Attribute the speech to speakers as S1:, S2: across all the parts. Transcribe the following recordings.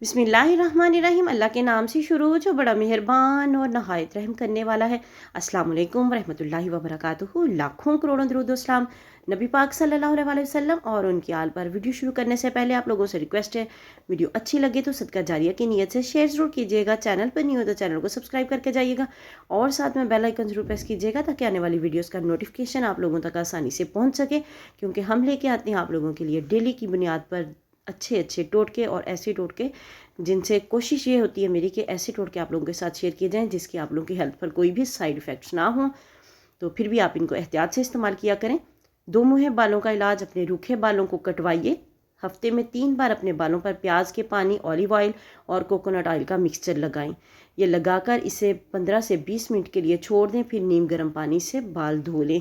S1: बिस्मिल्लाहिर्रहमानिर्रहीम। अल्लाह के नाम से शुरू जो बड़ा मेहरबान और नहायत रहम करने वाला है। अस्सलाम वालेकुम रहमतुल्लाहि व बरकातुहू। लाखों करोड़ों दरूद व सलाम नबी पाक सल्लल्लाहु अलैहि वसल्लम और उनकी आल पर। वीडियो शुरू करने से पहले आप लोगों से रिक्वेस्ट है, वीडियो अच्छी लगे तो सदका जारिया की नीयत से शेयर ज़रूर कीजिएगा। चैनल पर नहीं हो तो चैनल को सब्सक्राइब करके जाइएगा और साथ में बेल आइकन ज़रूर प्रेस कीजिएगा ताकि आने वाली वीडियोज़ का नोटिफिकेशन आप लोगों तक आसानी से पहुँच सके, क्योंकि हम लेके आते हैं आप लोगों के लिए डेली की बुनियाद पर अच्छे अच्छे टोटके और ऐसे टोटके जिनसे कोशिश ये होती है मेरी कि ऐसे टोटके आप लोगों के साथ शेयर किए जाएं जिसकी आप लोगों की हेल्थ पर कोई भी साइड इफ़ेक्ट्स ना हो, तो फिर भी आप इनको एहतियात से इस्तेमाल किया करें। दो मुँहे बालों का इलाज, अपने रूखे बालों को कटवाइए। हफ्ते में 3 बार अपने बालों पर प्याज के पानी, ऑलिव ऑयल और कोकोनट ऑयल का मिक्सचर लगाएं। ये लगाकर इसे 15 से 20 मिनट के लिए छोड़ दें, फिर नीम गर्म पानी से बाल धो लें।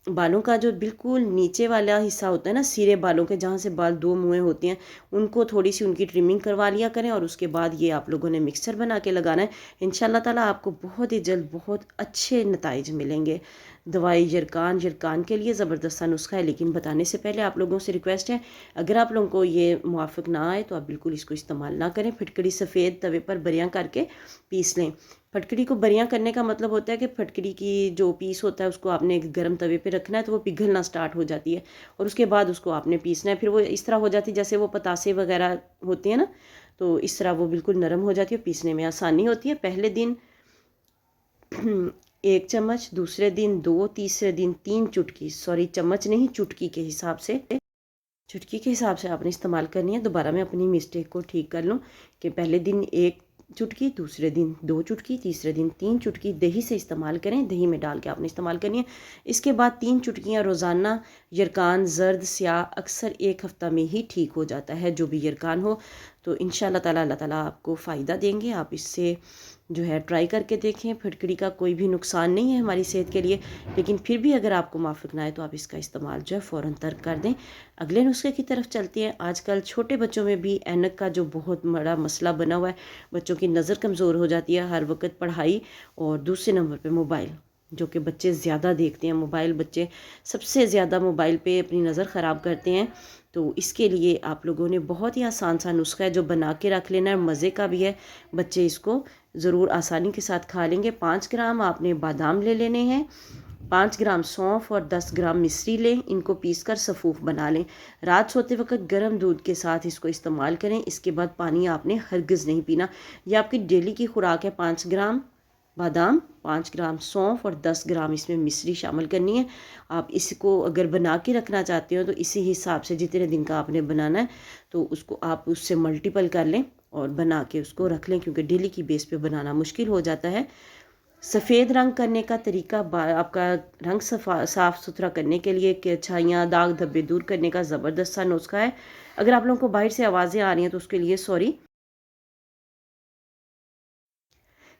S1: बालों का जो बिल्कुल नीचे वाला हिस्सा होता है ना, सिरे बालों के, जहाँ से बाल दो मुँहे होते हैं, उनको थोड़ी सी उनकी ट्रिमिंग करवा लिया करें और उसके बाद ये आप लोगों ने मिक्सचर बना के लगाना है। इंशाल्लाह ताला आपको बहुत ही जल्द बहुत अच्छे नताइज मिलेंगे। दवाई यरकान के लिए ज़बरदस्त सा नुस्खा है, लेकिन बताने से पहले आप लोगों से रिक्वेस्ट है, अगर आप लोगों को ये मुआफ़िक ना आए तो आप बिल्कुल इसको इस्तेमाल ना करें। फिटकड़ी सफ़ेद तवे पर बरियां करके पीस लें। फटकड़ी को बरियां करने का मतलब होता है कि फटकड़ी की जो पीस होता है उसको आपने एक गर्म तवे पे रखना है तो वो पिघलना स्टार्ट हो जाती है और उसके बाद उसको आपने पीसना है। फिर वो इस तरह हो जाती है जैसे वो पतासे वगैरह होती हैं ना, तो इस तरह वो बिल्कुल नरम हो जाती है, पीसने में आसानी होती है। पहले दिन 1 चम्मच, दूसरे दिन 2, तीसरे दिन 3 चुटकी, सॉरी चम्मच नहीं चुटकी के हिसाब से, चुटकी के हिसाब से आपने इस्तेमाल करनी है। दोबारा मैं अपनी मिस्टेक को ठीक कर लूँ कि पहले दिन 1 चुटकी, दूसरे दिन 2 चुटकी, तीसरे दिन 3 चुटकी दही से इस्तेमाल करें। दही में डाल के आपने इस्तेमाल करनी है। इसके बाद 3 चुटकियाँ रोज़ाना। यरकान ज़र्द स्याह अक्सर 1 हफ़्ता में ही ठीक हो जाता है, जो भी यरकान हो। तो इंशाल्लाह ताला अल्लाह ताला आपको फ़ायदा देंगे। आप इससे जो है ट्राई करके देखें। फिटकड़ी का कोई भी नुकसान नहीं है हमारी सेहत के लिए, लेकिन फिर भी अगर आपको माफ़िक ना आए तो आप इसका इस्तेमाल जो है फ़ौरन तर्क कर दें। अगले नुस्खे की तरफ चलते हैं। आजकल छोटे बच्चों में भी ऐनक का जो बहुत बड़ा मसला बना हुआ है, बच्चों की नज़र कमज़ोर हो जाती है, हर वक्त पढ़ाई और दूसरे नंबर पे मोबाइल, जो कि बच्चे ज़्यादा देखते हैं मोबाइल। बच्चे सबसे ज़्यादा मोबाइल पे अपनी नज़र ख़राब करते हैं। तो इसके लिए आप लोगों ने बहुत ही आसान सा नुस्खा है जो बना के रख लेना है, मज़े का भी है, बच्चे इसको ज़रूर आसानी के साथ खा लेंगे। 5 ग्राम आपने बादाम ले लेने हैं, 5 ग्राम सौंफ और 10 ग्राम मिश्री लें। इनको पीसकर सफ़ूफ बना लें। रात सोते वक्त गर्म दूध के साथ इसको इस्तेमाल करें। इसके बाद पानी आपने हरगिज़ नहीं पीना। यह आपकी डेली की खुराक है। 5 ग्राम बादाम, 5 ग्राम सौंफ और 10 ग्राम इसमें मिश्री शामिल करनी है। आप इसको अगर बना के रखना चाहते हो तो इसी हिसाब से जितने दिन का आपने बनाना है तो उसको आप उससे मल्टीपल कर लें और बना के उसको रख लें, क्योंकि डेली की बेस पे बनाना मुश्किल हो जाता है। सफ़ेद रंग करने का तरीका, आपका रंग साफ़ सुथरा करने के लिए, कि छाइयाँ दाग धब्बे दूर करने का ज़बरदस्त सा नुस्खा है। अगर आप लोगों को बाहर से आवाज़ें आ रही हैं तो उसके लिए सॉरी।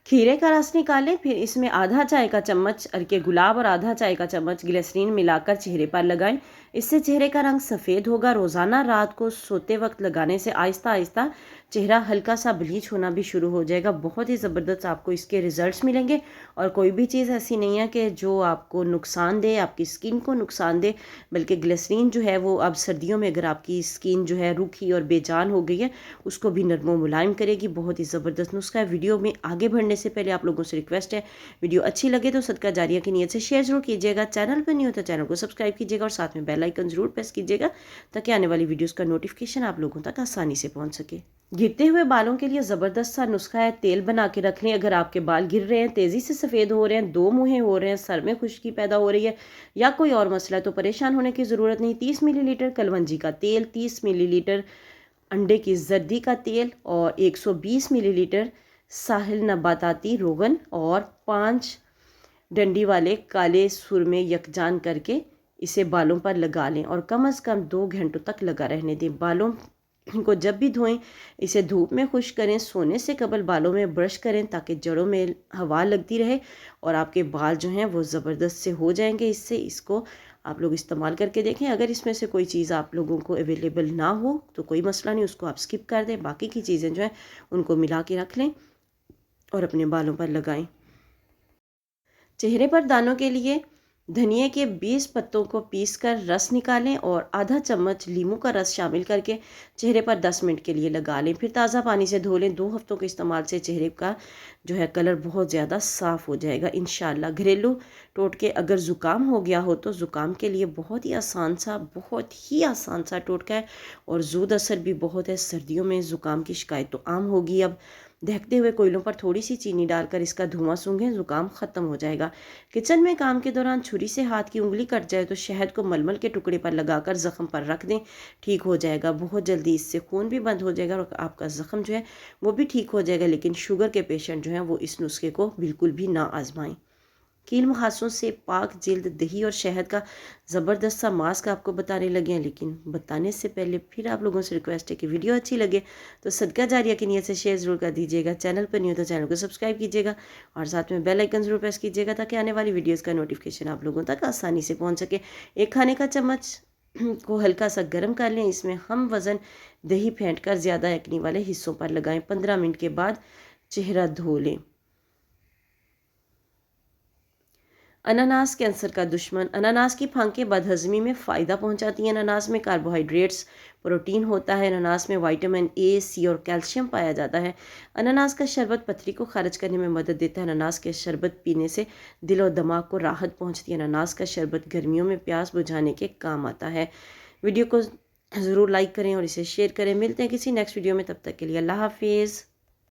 S1: खीरे का रस निकालें, फिर इसमें आधा चाय का चम्मच अर्के गुलाब और आधा चाय का चम्मच ग्लिसरीन मिलाकर चेहरे पर लगाएं। इससे चेहरे का रंग सफ़ेद होगा। रोज़ाना रात को सोते वक्त लगाने से आहिस्ता आहिस्ता चेहरा हल्का सा ब्लीच होना भी शुरू हो जाएगा। बहुत ही ज़बरदस्त आपको इसके रिज़ल्ट्स मिलेंगे और कोई भी चीज़ ऐसी नहीं है कि जो आपको नुकसान दे, आपकी स्किन को नुकसान दे, बल्कि ग्लिसरीन जो है वो अब सर्दियों में अगर आपकी स्किन जो है रूखी और बेजान हो गई है उसको भी नरम मुलायम करेगी। बहुत ही ज़बरदस्त नुस्खा है। वीडियो में आगे बढ़ने से पहले आप लोगों से रिक्वेस्ट है, वीडियो अच्छी लगे तो सदका जारिया की नीयत से शेयर जरूर कीजिएगा। चैनल पर नहीं हो तो चैनल को सब्सक्राइब कीजिएगा और साथ में बेल आइकन जरूर प्रेस कीजिएगा ताकि आने वाली वीडियोस का नोटिफिकेशन आप लोगों तक आसानी से पहुंच सके। गिरते हुए बालों के लिए ज़बरदस्त सा नुस्खा है। तेल बना के रख लें। अगर आपके बाल गिर रहे हैं, तेज़ी से सफ़ेद हो रहे हैं, दो मुँहे हो रहे हैं, सर में खुश्की पैदा हो रही है या कोई और मसला है तो परेशान होने की ज़रूरत नहीं। 30 मिलीलीटर कलवंजी का तेल, 30 मिलीलीटर अंडे की जर्दी का तेल और 120 मिलीलीटर साहिल नबाताती रोगन और 5 डंडी वाले काले सुरमे यकजान करके इसे बालों पर लगा लें और कम से कम 2 घंटों तक लगा रहने दें। बालों को जब भी धोएं इसे धूप में खुश्क करें। सोने से कबल बालों में ब्रश करें ताकि जड़ों में हवा लगती रहे और आपके बाल जो हैं वो ज़बरदस्त से हो जाएंगे। इससे इसको आप लोग इस्तेमाल करके देखें। अगर इसमें से कोई चीज़ आप लोगों को अवेलेबल ना हो तो कोई मसला नहीं, उसको आप स्किप कर दें। बाकी की चीज़ें जो हैं उनको मिला के रख लें और अपने बालों पर लगाएं। चेहरे पर दानों के लिए धनिए के 20 पत्तों को पीसकर रस निकालें और आधा चम्मच लीमू का रस शामिल करके चेहरे पर 10 मिनट के लिए लगा लें। फिर ताज़ा पानी से धो लें। 2 हफ्तों के इस्तेमाल से चेहरे का जो है कलर बहुत ज़्यादा साफ़ हो जाएगा इंशाल्लाह। घरेलू टोटके, अगर ज़ुकाम हो गया हो तो ज़ुकाम के लिए बहुत ही आसान सा टोटका है और ज़ूद असर भी बहुत है। सर्दियों में ज़ुकाम की शिकायत तो आम होगी। अब दहकते हुए कोयलों पर थोड़ी सी चीनी डालकर इसका धुआं सूंघें, ज़ुकाम ख़त्म हो जाएगा। किचन में काम के दौरान छुरी से हाथ की उंगली कट जाए तो शहद को मलमल के टुकड़े पर लगाकर ज़ख्म पर रख दें, ठीक हो जाएगा बहुत जल्दी। इससे खून भी बंद हो जाएगा और आपका ज़ख्म जो है वो भी ठीक हो जाएगा। लेकिन शुगर के पेशेंट जो हैं वो इस नुस्खे को बिल्कुल भी ना आजमाएं। कील मुहासों से पाक जिल्द, दही और शहद का ज़बरदस्त सा मास्क आपको बताने लगे हैं। लेकिन बताने से पहले फिर आप लोगों से रिक्वेस्ट है कि वीडियो अच्छी लगे तो सदका जारिया की नीयत से शेयर ज़रूर कर दीजिएगा। चैनल पर नहीं हो तो चैनल को सब्सक्राइब कीजिएगा और साथ में बेल आइकन ज़रूर प्रेस कीजिएगा ताकि आने वाली वीडियोज़ का नोटिफिकेशन आप लोगों तक आसानी से पहुँच सके। एक खाने का चम्मच को हल्का सा गर्म कर लें। इसमें हम वज़न दही फेंट कर ज़्यादा एक्नी वाले हिस्सों पर लगाएं। 15 मिनट के बाद चेहरा धो लें। अनानास कैंसर का दुश्मन। अनानास की फांकें बदहज़मी में फ़ायदा पहुंचाती हैं। अनानास में कार्बोहाइड्रेट्स, प्रोटीन होता है। अनानास में विटामिन ए, सी और कैल्शियम पाया जाता है। अनानास का शरबत पथरी को खारिज करने में मदद देता है। अनानास के शरबत पीने से दिल और दिमाग को राहत पहुंचती है। अनानास का शरबत गर्मियों में प्यास बुझाने के काम आता है। वीडियो को ज़रूर लाइक करें और इसे शेयर करें। मिलते हैं किसी नेक्स्ट वीडियो में, तब तक के लिए अल्लाह हाफिज़।